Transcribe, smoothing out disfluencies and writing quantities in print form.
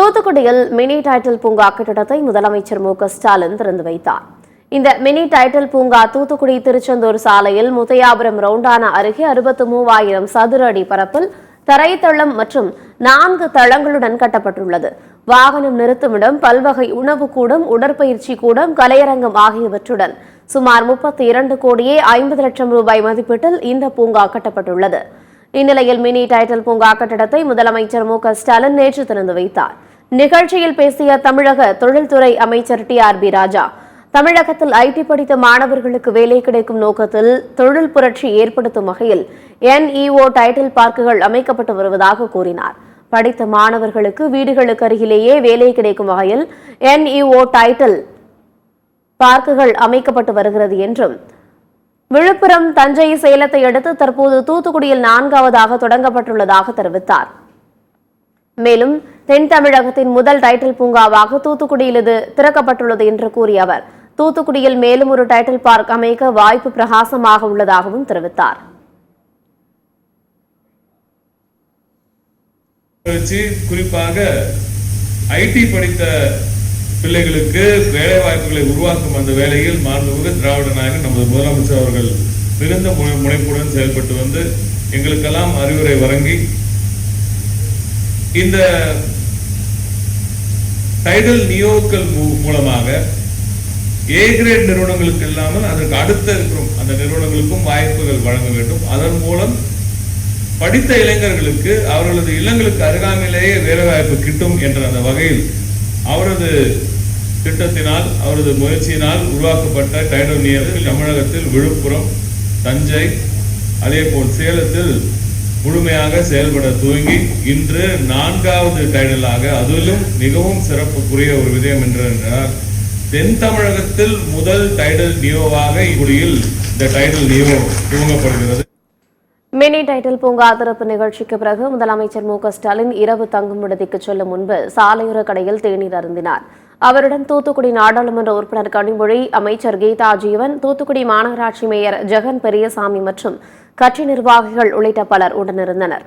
தூத்துக்குடியில் mini title பூங்கா கட்டடத்தை முதலமைச்சர் மு.க.ஸ்டாலின் திறந்து வைத்தார். இந்த மினி டைட்டில் பூங்கா தூத்துக்குடி திருச்செந்தூர் சாலையில் முத்தையாபுரம் ரவுண்டானா அருகே 63,000 சதுர அடி பரப்பில் தரைத்தளம் மற்றும் 4 தளங்களுடன் கட்டப்பட்டுள்ளது. வாகனம் நிறுத்துமிடம், பல்வகை உணவு கூடம், உடற்பயிற்சி கூடம், கலையரங்கம் ஆகியவற்றுடன் சுமார் 32 கோடியே 50 லட்சம் ரூபாய் மதிப்பீட்டில் இந்த பூங்கா கட்டப்பட்டுள்ளது. இந்நிலையில் மினி டைட்டில் பூங்கா கட்டடத்தை முதலமைச்சர் மு.க.ஸ்டாலின் நேற்று திறந்து வைத்தார். நிகழ்ச்சியில் பேசிய தமிழக தொழில்துறை அமைச்சர் டி.ஆர்.பி. ராஜா, தமிழகத்தில் ஐடி படித்த மாணவர்களுக்கு வேலை கிடைக்கும் நோக்கத்தில் தொழில் புரட்சி ஏற்படுத்தும் வகையில் NEO டைட்டில் பார்க்குகள் அமைக்கப்பட்டு வருவதாக கூறினார். படித்த மாணவர்களுக்கு வீடுகளுக்கு அருகிலேயே வேலை கிடைக்கும் வகையில் NEO டைட்டில் பார்க்குகள் அமைக்கப்பட்டு வருகிறது என்றும், விழுப்புரம், தஞ்சை, சேலத்தை அடுத்து தற்போது தூத்துக்குடியில் 4வதாக தொடங்கப்பட்டுள்ளதாக தெரிவித்தார். மேலும் தென் தமிழகத்தின் முதல் டைட்டில் பூங்காவாக தூத்துக்குடியில் இது திறக்கப்பட்டுள்ளது என்று கூறிய அவர், தூத்துக்குடியில் மேலும் ஒரு டைட்டில் பார்க் அமைக்க வாய்ப்பு பிரகாசமாக உள்ளதாகவும் தெரிவித்தார். குறிப்பாக ஐடி படித்த பிள்ளைகளுக்கு வேலை வாய்ப்புகளை உருவாக்கும் அந்த வேலையில் மாண்புமிகு திராவிட நாயகன் நமது முதலமைச்சர் அவர்கள் மிகுந்த முனைப்புடன் செயல்பட்டு வந்து எங்களுக்கெல்லாம் அறிவுரை வழங்கி இந்த டைட்டில் நியோக்கள் மூலமாக ஏ கிரேட் நிறுவனங்களுக்கு இல்லாமல் அதற்கு அடுத்த இருக்கும் அந்த நிறுவனங்களுக்கும் வாய்ப்புகள் வழங்க வேண்டும். அதன் மூலம் படித்த இளைஞர்களுக்கு அவர்களது இல்லங்களுக்கு அருகாமையிலேயே வேலை வாய்ப்பு கிட்டும் என்ற அந்த வகையில் அவரது திட்டத்தினால், அவரது முயற்சியினால் உருவாக்கப்பட்ட டைட்டில் நியோ தமிழகத்தில் விழுப்புரம், தஞ்சை, அதே போல் சேலத்தில் முழுமையாக செயல்பட துவங்கி இன்று 4வது டைட்டிலாக, அதிலும் மிகவும் சிறப்புக்குரிய ஒரு விடயம் என்றால் தென் தமிழகத்தில் முதல் டைட்டில் நியோவாக இக்குடியில் இந்த டைட்டில் நியோ துவங்கப்படுகிறது. மினி டைட்டில் பூங்கா திறப்பு நிகழ்ச்சிக்கு பிறகு முதலமைச்சர் மு.க.ஸ்டாலின் இரவு தங்கும் விடுதிக்கு செல்லும் முன்பு சாலையோர கடையில் தேநீர் அருந்தினார். அவருடன் தூத்துக்குடி நாடாளுமன்ற உறுப்பினர் கனிமொழி, அமைச்சர் கீதா ஜீவன், தூத்துக்குடி மாநகராட்சி மேயர் ஜெகன் பெரியசாமி மற்றும் கட்சி நிர்வாகிகள் உள்ளிட்ட பலர் உடனிருந்தனர்.